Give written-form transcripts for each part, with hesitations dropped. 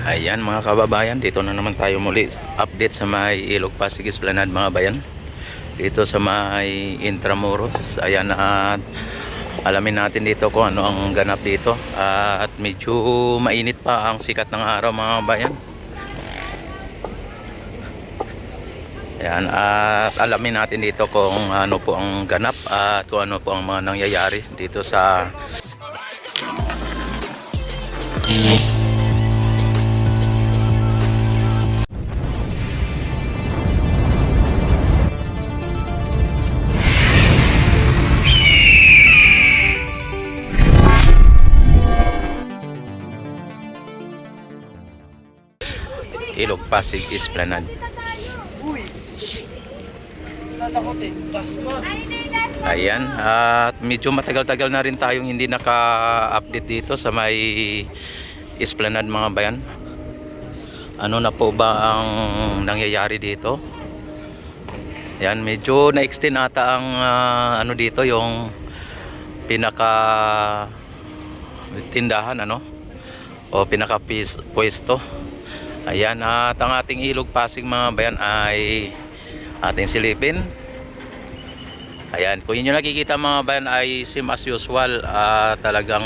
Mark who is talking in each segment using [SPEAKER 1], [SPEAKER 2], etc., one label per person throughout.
[SPEAKER 1] Ayan mga kababayan, dito na naman tayo muli. Update sa may Ilog Pasig Esplanade mga bayan. Dito sa may Intramuros. Ayan, at alamin natin dito kung ano ang ganap dito. At medyo mainit pa ang sikat ng araw mga bayan. Ayan, at alamin natin dito kung ano po ang ganap at kung ano po ang mga nangyayari dito sa Ilog Pasig Esplanade. Ayan, at medyo matagal-tagal na rin tayong hindi naka-update dito sa may Esplanade mga bayan. Ano na po ba ang nangyayari dito? Ayan, medyo na-extend ata ang ano dito, yung pinaka tindahan o pinaka pwesto. Ayan, at ang ating Ilog Pasig mga bayan ay ating silipin. Ayan, kung yun yung nakikita mga bayan ay same as usual, talagang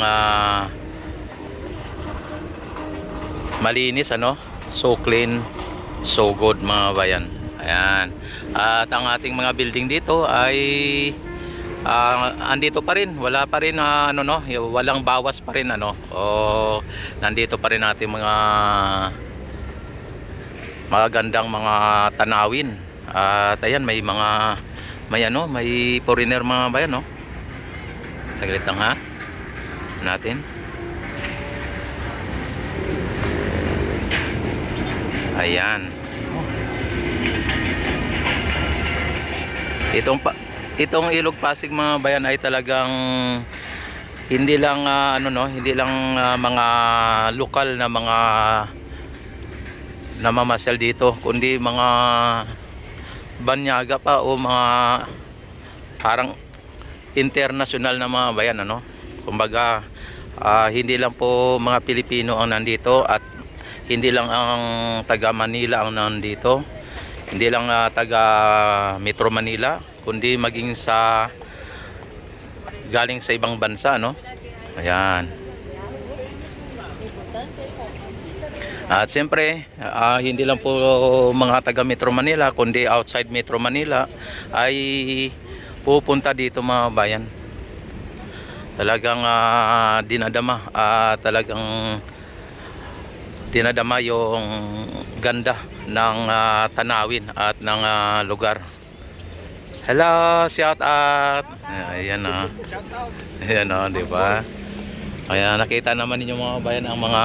[SPEAKER 1] malinis, so clean, so good mga bayan. Ayan, at ang ating mga building dito ay andito pa rin, wala pa rin walang bawas pa rin o nandito pa rin natin mga magagandang mga tanawin. At ayan, may foreigner mga bayan, saglit lang ha natin. Ayan, itong Ilog Pasig mga bayan ay talagang hindi lang hindi lang mga lokal na mga namamasyal dito, kundi mga banyaga pa o mga parang international na mga bayan, kumbaga hindi lang po mga Pilipino ang nandito, at hindi lang ang taga Manila ang nandito, hindi lang taga Metro Manila, kundi maging galing sa ibang bansa, ayan. At siyempre, hindi lang po mga taga Metro Manila, kundi outside Metro Manila ay pupunta dito mga bayan. Talagang dinadama yung ganda ng tanawin at ng lugar. Hello, shout out. Ayan ayan, di ba? Kaya nakita naman ninyo mga bayan, ang mga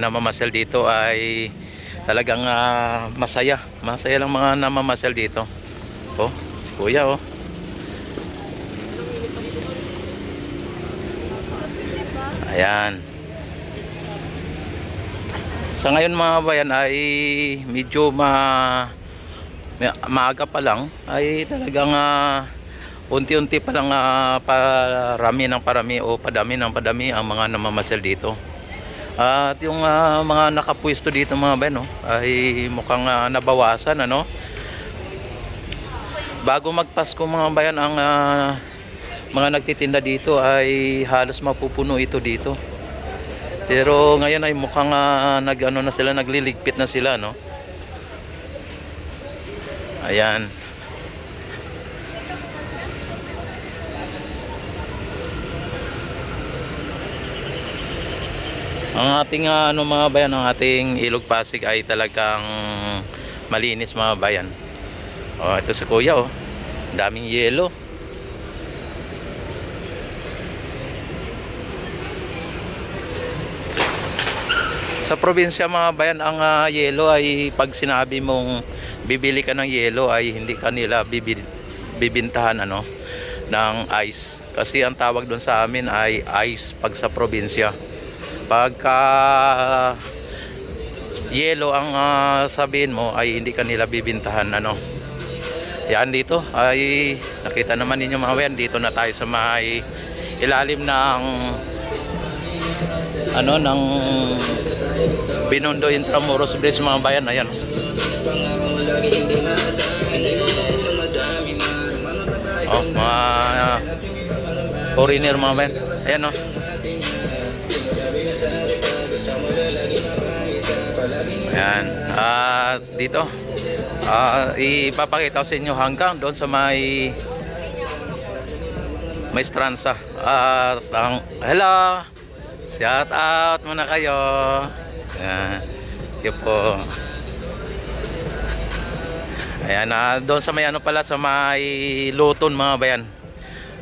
[SPEAKER 1] namamasyal dito ay talagang masaya lang mga namamasyal dito. Si kuya ayan. Sa ngayon mga bayan ay medyo maaga pa lang, ay talagang unti-unti pa lang parami o padami ng padami ang mga namamasyal dito. At yung mga nakapwesto dito mga bayan ay mukhang nabawasan, Bago magpasko mga bayan, ang mga nagtitinda dito ay halos mapupuno ito dito. Pero ngayon ay mukhang nagliligpit na sila, Ayan. Ang ating mga bayan, ang ating Ilog Pasig ay talagang malinis mga bayan. Ito si kuya, daming yelo. Sa probinsya mga bayan, ang yelo ay pag sinabi mong bibili ka ng yelo ay hindi kanila bibintahan ng ice, kasi ang tawag doon sa amin ay ice pag sa probinsya. Pagka yelo ang sabihin mo ay hindi kanila bibintahan, Yan, dito ay nakita naman ninyo mga bayan, dito na tayo sa may ilalim ng ano ng Binondo Intramuros Bridge mga bayan. Ayan. Oh, mga foreigner mga bayan. Ayan oh. Ayan. At dito ipapakita ko sa inyo hanggang doon sa may Stranza. At ang hello. Shout out muna kayo. Ayan. Yun po. Ayan, doon sa may ano pala, sa may Luton mga bayan.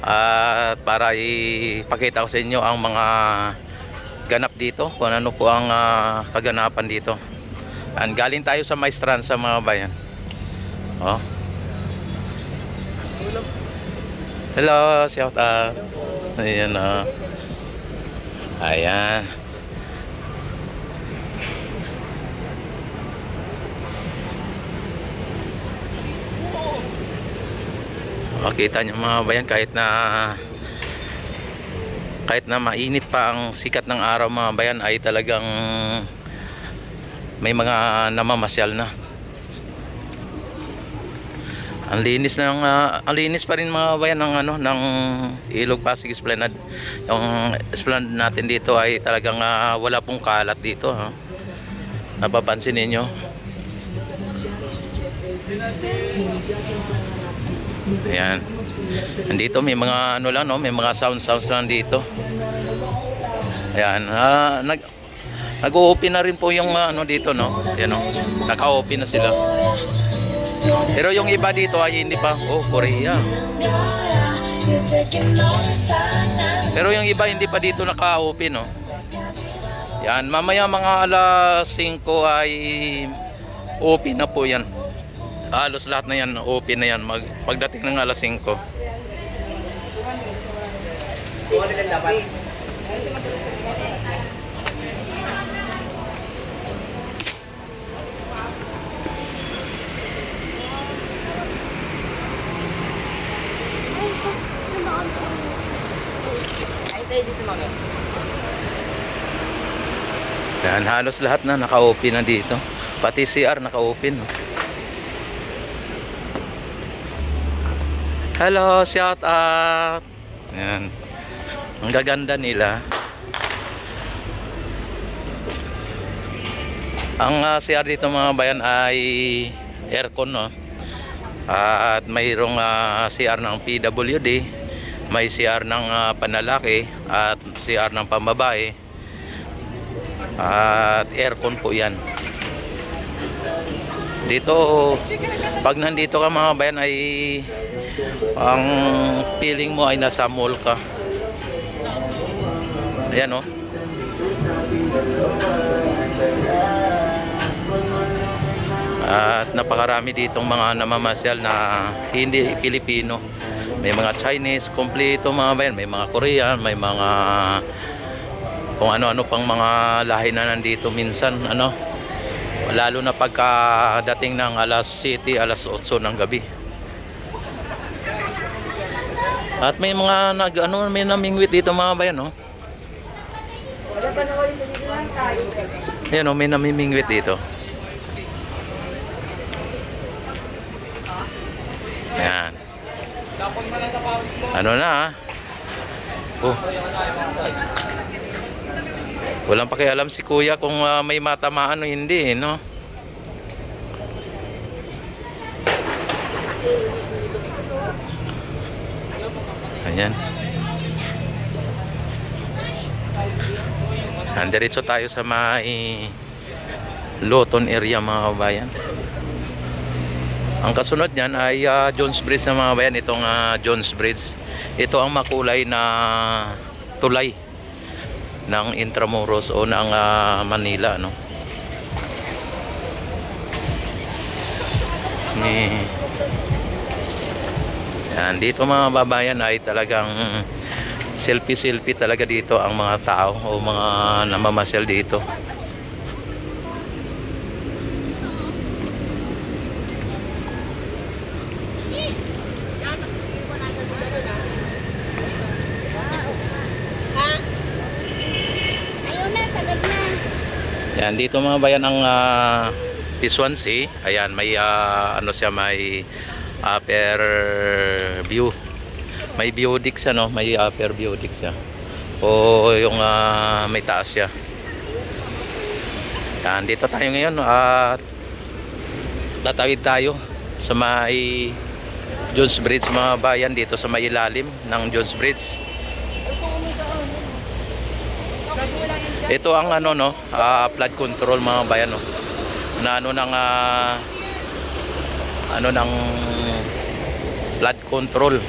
[SPEAKER 1] At para ipakita ko sa inyo ang mga ganap dito, kung ano po ang kaganapan dito. Ayan, galing tayo sa may Stranza mga bayan. Oh. Hello, shout out. Ayan oh. Ayan. Makita nyo mga bayan, kahit na mainit pa ang sikat ng araw mga bayan, ay talagang may mga namamasyal na. Ang linis pa rin mga bayan ng ng Ilog Pasig Esplanade. Yung Esplanade natin dito ay talagang wala pong kalat dito, ha. Napapansin niyo. Ayan. Andito may mga ano lang, no, may mga sounds lang dito. Ayan, nag-o-open na rin po yung dito, no. Ayan, no. Naka-open na sila. Pero yung iba dito ay hindi pa. Oh, Korea. Pero yung iba hindi pa dito naka-open, no. Yan, mamaya mga alas 5 ay open na po yan. Halos lahat na yan, open na yan pagdating ng alas 5. Yan, halos lahat na naka-open na dito. Pati CR naka-open. Hello, shout out. Yan. Ang gaganda nila. Ang CR dito mga bayan ay aircon, no. At mayroong CR ng PWD, may CR ng panlalaki at CR ng pambabae. At aircon po yan. Dito, pag nandito ka mga bayan, ay ang feeling mo ay nasa mall ka. Ayan oh. At napakarami ditong mga namamasyal na hindi Pilipino. May mga Chinese, kompleto mga bayan. May mga Korean, may mga kung ano-ano pang mga lahi na nandito minsan, lalo na pagkadating ng alas 7, alas 8 ng gabi. At may mga may namingwit dito mga bayan, no. Ayan oh, may namimingwit dito. Ayan. Ano na, oh. Walang pakialam si kuya kung may matamaan o hindi, no? Ayan. Diretso tayo sa may Luton area mga kabayan. Ang kasunod niyan ay Jones Bridge na mga kabayan. Itong Jones Bridge. Ito ang makulay na tulay ng Intramuros o ng Manila, no. Yan, dito mga babayan ay talagang selfie talaga dito ang mga tao o mga namamasyal dito. Yan, dito mga bayan ang Pisuan Sea. Ayan, may ano siya, may upper view. May view deck siya, no? May upper view deck siya. O yung may taas siya. Yan, dito tayo ngayon at tatawid tayo sa may Jones Bridge mga bayan, dito sa may ilalim ng Jones Bridge. Ito ang ano, no, flood control mga bayan, no, na ano ng flood control.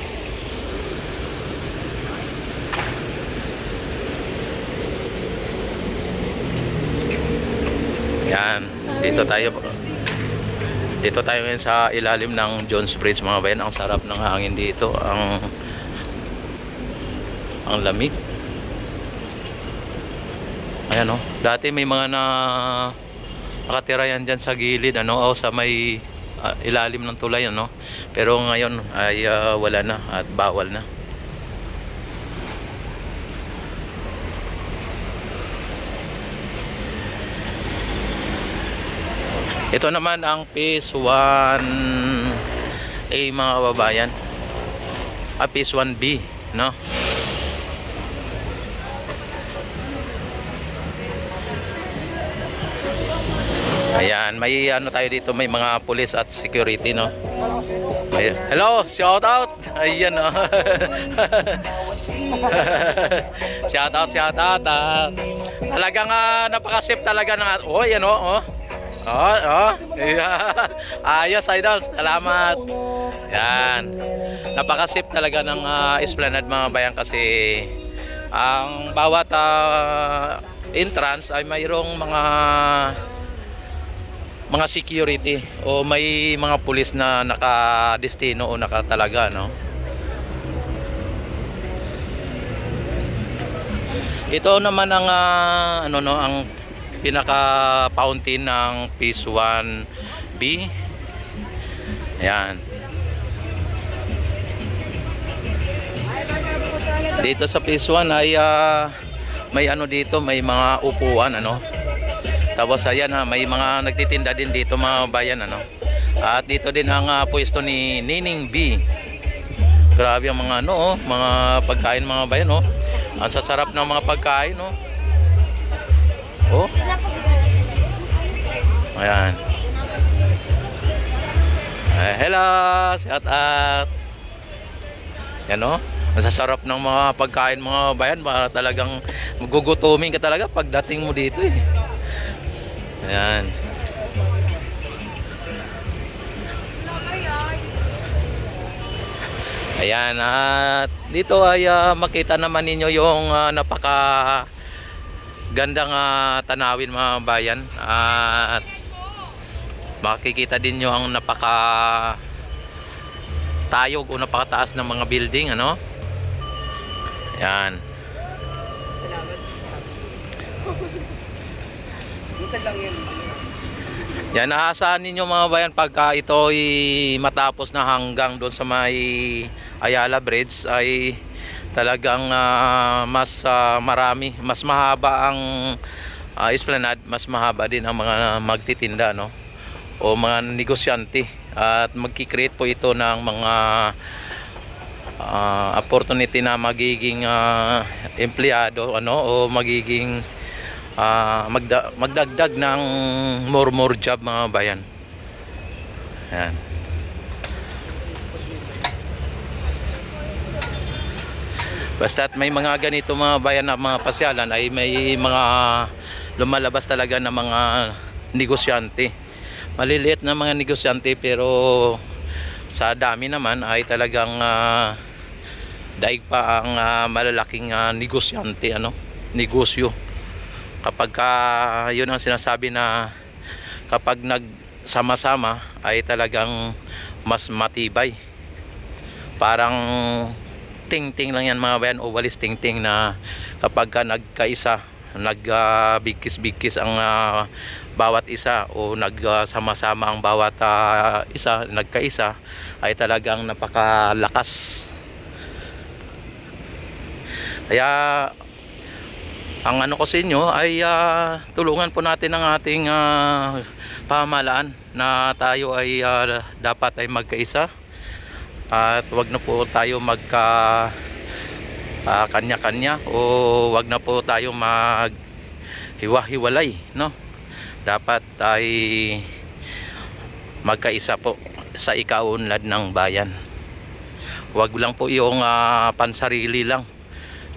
[SPEAKER 1] Yan, dito tayo ngayon sa ilalim ng Jones Bridge mga bayan. Ang sarap ng hangin dito, ang lamig. Ayan, oh. Dati may mga nakatira yan dyan sa gilid, ano, o sa may ilalim ng tulay, ano. Pero ngayon ay wala na at bawal na. Ito naman ang Phase 1A mga kababayan. Phase 1B, no? Ayan, may ano tayo dito, may mga police at security, no? Ayan. Hello, shout out. Ayan, no? shout out. Talagang napaka-safe talaga ng yan, oh. Yeah. Ayos, idol. Salamat. Yan. Napaka-safe talaga ng Esplanade mga bayan kasi ang bawat entrance ay mayroong mga security o may mga pulis na nakadestino o nakatalaga, no? Ito naman ang ang pinaka fountain ng Phase 1B. Ayan. Dito sa Phase 1 ay may ano dito, may mga upuan, ano. Tapos ayan, may mga nagtitinda din dito mga bayan, ano. At dito din ang pwesto ni Nining B. Grabe ang mga ano, mga pagkain mga bayan, oh. Ang sasarap ng mga pagkain, oh. Oh. Ayan. Hello, shout out. Yan, oh. Masasarap ng mga pagkain mga bayan, para talagang magugutumin ka talaga pagdating mo dito, eh. Ayan. Ayan, at dito ay makita naman ninyo yung napaka gandang tanawin mga bayan, at makikita din nyo ang napaka tayog o napakataas ng mga building, ano. Ayan. Yan, aasahan ninyo mga bayan pagka ito ay matapos na hanggang doon sa may Ayala Bridge ay talagang mas marami, mas mahaba ang Esplanade, mas mahaba din ang mga magtitinda, no, o mga negosyante, at magki-create po ito ng mga opportunity na magiging empleyado, ano, o magiging magdagdag ng more job mga bayan. Ayan. Basta't may mga ganito mga bayan na mga pasyalan, ay may mga lumalabas talaga na mga negosyante. Maliliit na mga negosyante, pero sa dami naman ay talagang daig pa ang malalaking negosyante, ano, negosyo. Kapag yun ang sinasabi na kapag nagsama-sama ay talagang mas matibay. Parang ting-ting lang yan mga bayan, o walis ting-ting, na kapag nagkaisa, nagbigkis-bigkis ang bawat isa, o nagsama-sama ang bawat isa, nagkaisa, ay talagang napakalakas. Kaya Ang ano ko sa inyo ay tulungan po natin ang ating pamahalaan na tayo ay dapat ay magkaisa at wag na po tayo magka kanya-kanya o wag na po tayo maghiwa-hiwalay, no? Dapat ay magkaisa po sa ikaunlad ng bayan. Wag lang po yung pansarili lang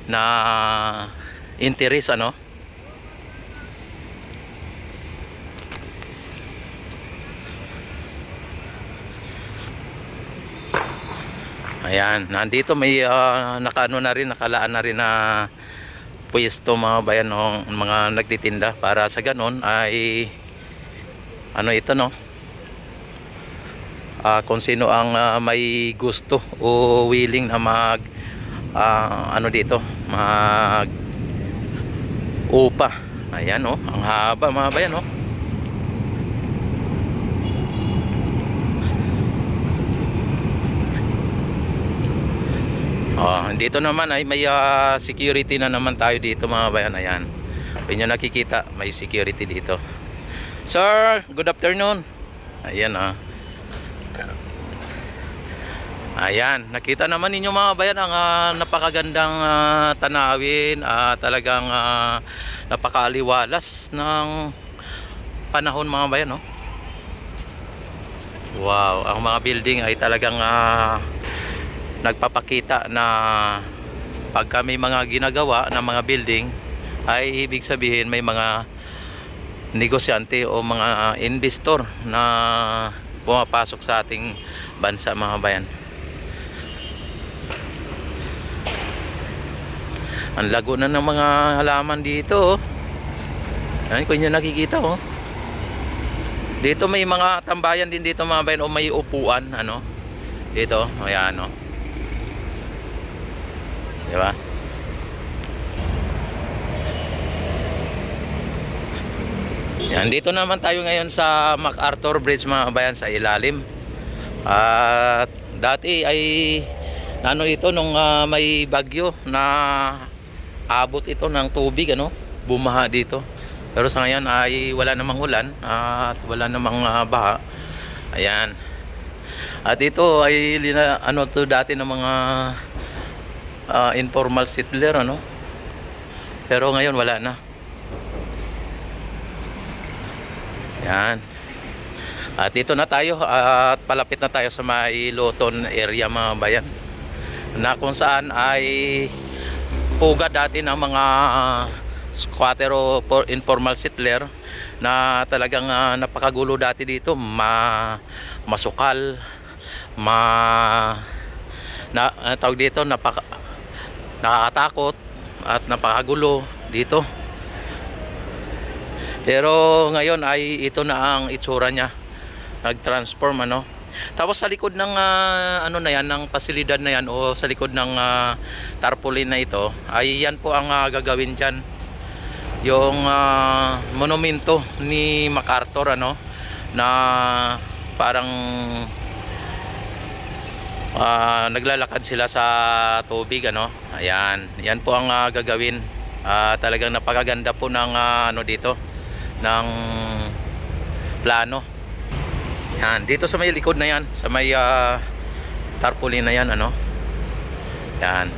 [SPEAKER 1] na interes, ano? Ayan, nandito may nakaano na rin, nakalaan na rin na pwesto mga bayan, no, mga nagtitinda para sa ganon ay ano ito, no? Kung sino ang may gusto o willing na mag ano dito, mag upa. Ayan, oh, ang haba mga bayan, oh. Dito naman ay may security na naman tayo dito mga bayan. Ayan, kung nyo nakikita may security dito. Sir, good afternoon. Ayan, ayan, nakita naman ninyo mga bayan ang napakagandang tanawin, talagang napakaaliwalas ng panahon mga bayan, no? Wow, ang mga building ay talagang nagpapakita na pagka may mga ginagawa ng mga building ay ibig sabihin may mga negosyante o mga investor na pumapasok sa ating bansa mga bayan. Ang lago na ng mga halaman dito, oh. Ayan, kung nyo nakikita, oh. Dito may mga tambayan din dito mga bayan, o may upuan, ano, dito, ayan, oh. Diba? Yan, dito naman tayo ngayon sa MacArthur Bridge mga bayan, sa ilalim. At dati ay ano ito nung may bagyo na abot ito ng tubig, ano, bumaha dito. Pero sa ngayon ay wala namang ulan at wala namang baha. Ayan. At ito ay ano to dati ng mga informal settler, ano. Pero ngayon wala na. Yan. At dito na tayo at palapit na tayo sa may Luton area mga bayan, na kung saan ay pugad dati ng mga squatter o informal settler na talagang napakagulo dati dito, masukal, tawag dito, nakakatakot at napakagulo dito. Pero ngayon ay ito na ang itsura niya, nag-transform, ano. Tapos sa likod ng ano na yan, ng pasilidad na yan, o sa likod ng tarpaulin na ito, ay yan po ang gagawin dyan, yung monumento ni MacArthur, ano, na parang naglalakad sila sa tubig, ano. Ayan, yan po ang gagawin. Talagang napakaganda po ng ano dito, ng plano. Yan, dito sa may likod na yan, sa may tarpaulin na yan, ano. Yan,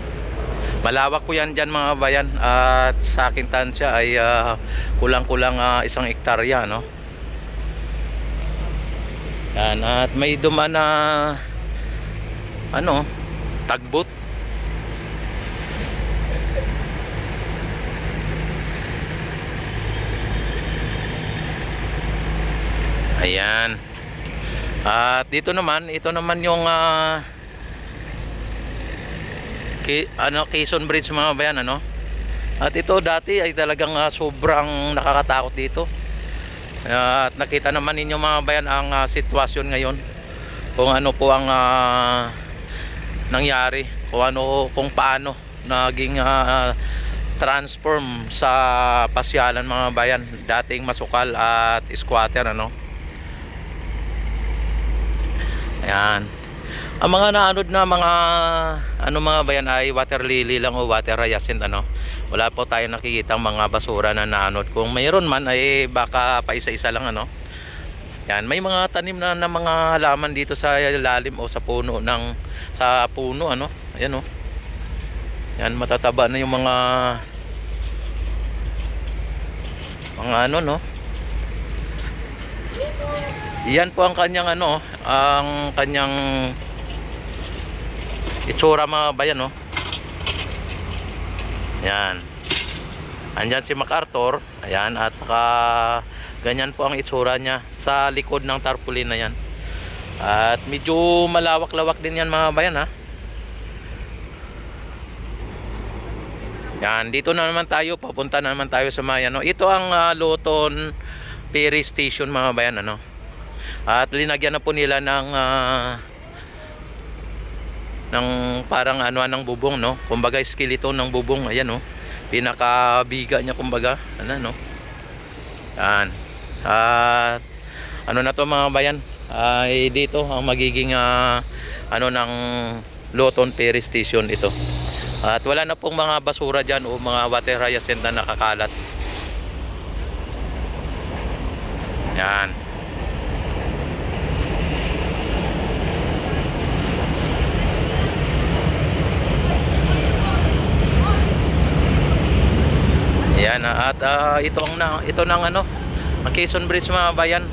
[SPEAKER 1] malawak po yan dyan mga bayan, at sa aking tansya ay kulang-kulang 1 hektarya, no. Yan, at may dumaan na ano, tagbot. Ayan. At dito naman, ito naman yung Quezon Bridge mga bayan, ano. At ito dati ay talagang sobrang nakakatakot dito. At nakita naman ninyo mga bayan ang sitwasyon ngayon, kung ano po ang nangyari, kung paano naging transform sa pasyalan mga bayan, dating masukal at squatter, ano. Ayan. Ang mga naanod na mga ano mga bayan ay water lily lang o water hyacinth ano. Wala po tayo nakikitang mga basura na naanod. Kung mayroon man ay baka pa isa-isa lang ano. Yan, may mga tanim na mga halaman dito sa lalim o sa puno sa puno ano. Ayan oh. Yan, matataba na yung mga ano no. Yan po ang kanyang ano, ang kanyang itsura mga bayan no. Yan. Andyan si MacArthur. Ayan, at saka ganyan po ang itsura niya sa likod ng tarpaulin na yan. At medyo malawak-lawak din yan mga bayan ha. Yan, dito na naman tayo, papunta na naman tayo sa Mayan no. Ito ang Luton Ferry Station mga bayan ano. At linagyan na po nila ng parang ano ng bubong no. Kumbaga skeleton ng bubong, ayan no. Pinakabiga niya kumbaga, ano no. Yan. At ano na to mga bayan, ay dito ang magiging ano ng Luton Ferry Station ito. At wala na pong mga basura dyan o mga water hyacinth na nakakalat. Yan. Yan at ito nang ano, ang Quezon Bridge mga bayan.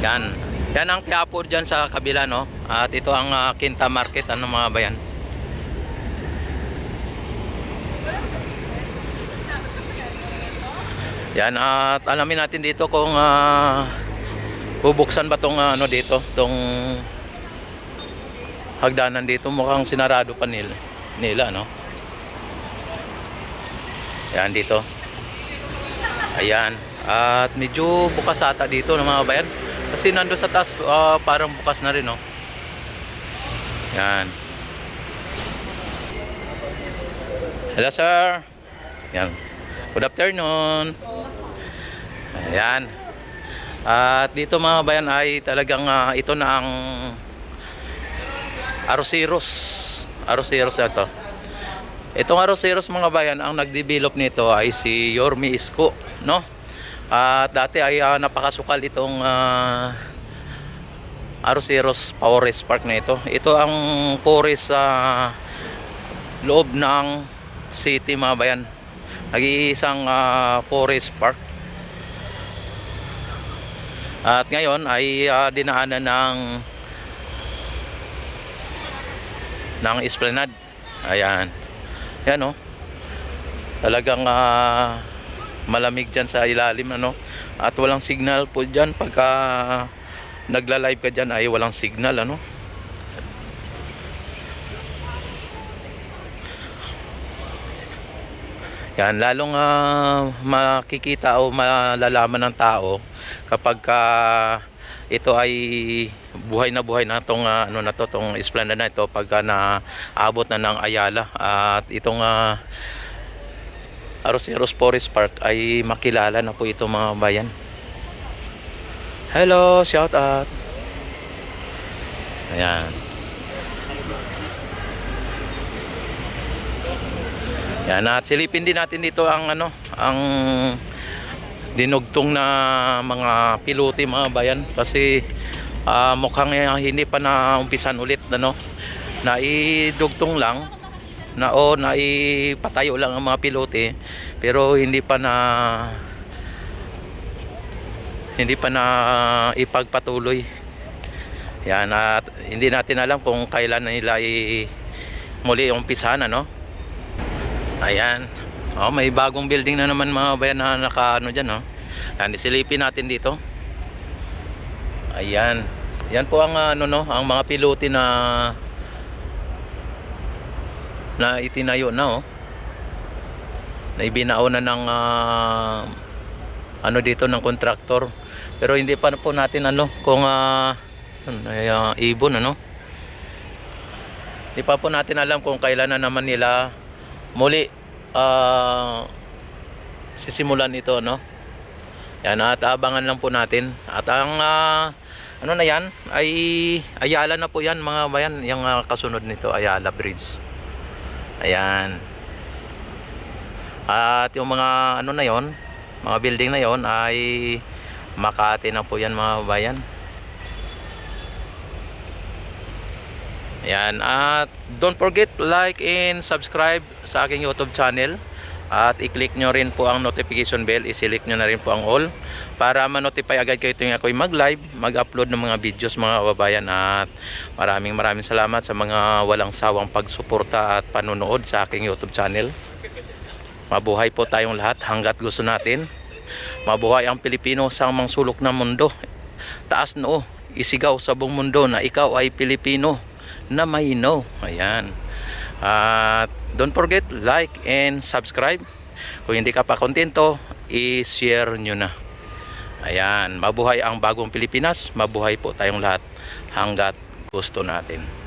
[SPEAKER 1] Yan. Yan ang Quiapo diyan sa kabila no. At ito ang Quinta Market ano mga bayan. Yan at alamin natin dito kung bubuksan ba tong ano dito, tong hagdanan dito. Mukhang sinarado pa nila no. Yan dito. Ayan. At medyo bukas ata dito ng mga bayan. Kasi nando sa taas parang bukas na rin no. Yan. Hello sir. Yan. Good afternoon. Ayan. At dito mga bayan ay talagang ito na ang Arroceros. Arroceros ito. Itong Arroceros mga bayan, ang nag-develop nito ay si Yorme Isko, no? At dati ay napakasukal itong Arroceros Forest Park na ito. Ito ang forest sa loob ng city mga bayan. Nag-iisang forest park. At ngayon ay dinaanan ng esplanade. Ayan. Yan oh. Talagang malamig dyan sa ilalim ano. At walang signal po dyan. Pagka nagla-live ka dyan ay walang signal ano. Yan, lalong makikita o malalaman ng tao kapag ito ay buhay na tong ano na to, tong esplanade na ito pagka naabot na ng Ayala. At itong Arroceros Forest Park ay makilala na po ito mga bayan. Hello, shout out. Ayan. Yan, at silipin din natin dito ang ano, ang dinugtong na mga pilote mga bayan kasi mukhang hindi pa na umpisan ulit ano. Naidugtong lang na o naipatayo lang ang mga pilote pero hindi pa na ipagpatuloy. Yan, at hindi natin alam kung kailan na nila muli umpisahan ano. Ayan. Oh, may bagong building na naman mga bayan na naka-ano diyan oh. Yan, isilipin natin dito. Ayan. Yan po ang ano no, ang mga pilote na itinayo na oh. Na ibinao na ng ano dito ng kontraktor. Pero hindi pa po natin ano kung ibon ano. Hindi pa po natin alam kung kailan na naman nila muli sisimulan ito no. Yan, at abangan lang po natin. At ang ano na yan, ay Ayala na po yan mga bayan, yung kasunod nito Ayala Bridge. Ayan. At yung mga ano na yon, mga building na yon ay Makati na po yan mga bayan. Ayan, at don't forget like and subscribe sa aking YouTube channel. At i-click nyo rin po ang notification bell, i-select nyo na rin po ang all para ma-notify agad kayo tuwing ako'y mag-live, mag-upload ng mga videos mga kababayan. At maraming salamat sa mga walang sawang pagsuporta at panonood sa aking YouTube channel. Mabuhay po tayong lahat hanggat gusto natin. Mabuhay ang Pilipino sa mang sulok ng mundo. Taas noo, isigaw sa buong mundo na ikaw ay Pilipino na may no. Ayan. At don't forget like and subscribe. Kung hindi ka pa kontento, i-share nyo na. Ayan, mabuhay ang bagong Pilipinas. Mabuhay po tayong lahat hanggat gusto natin.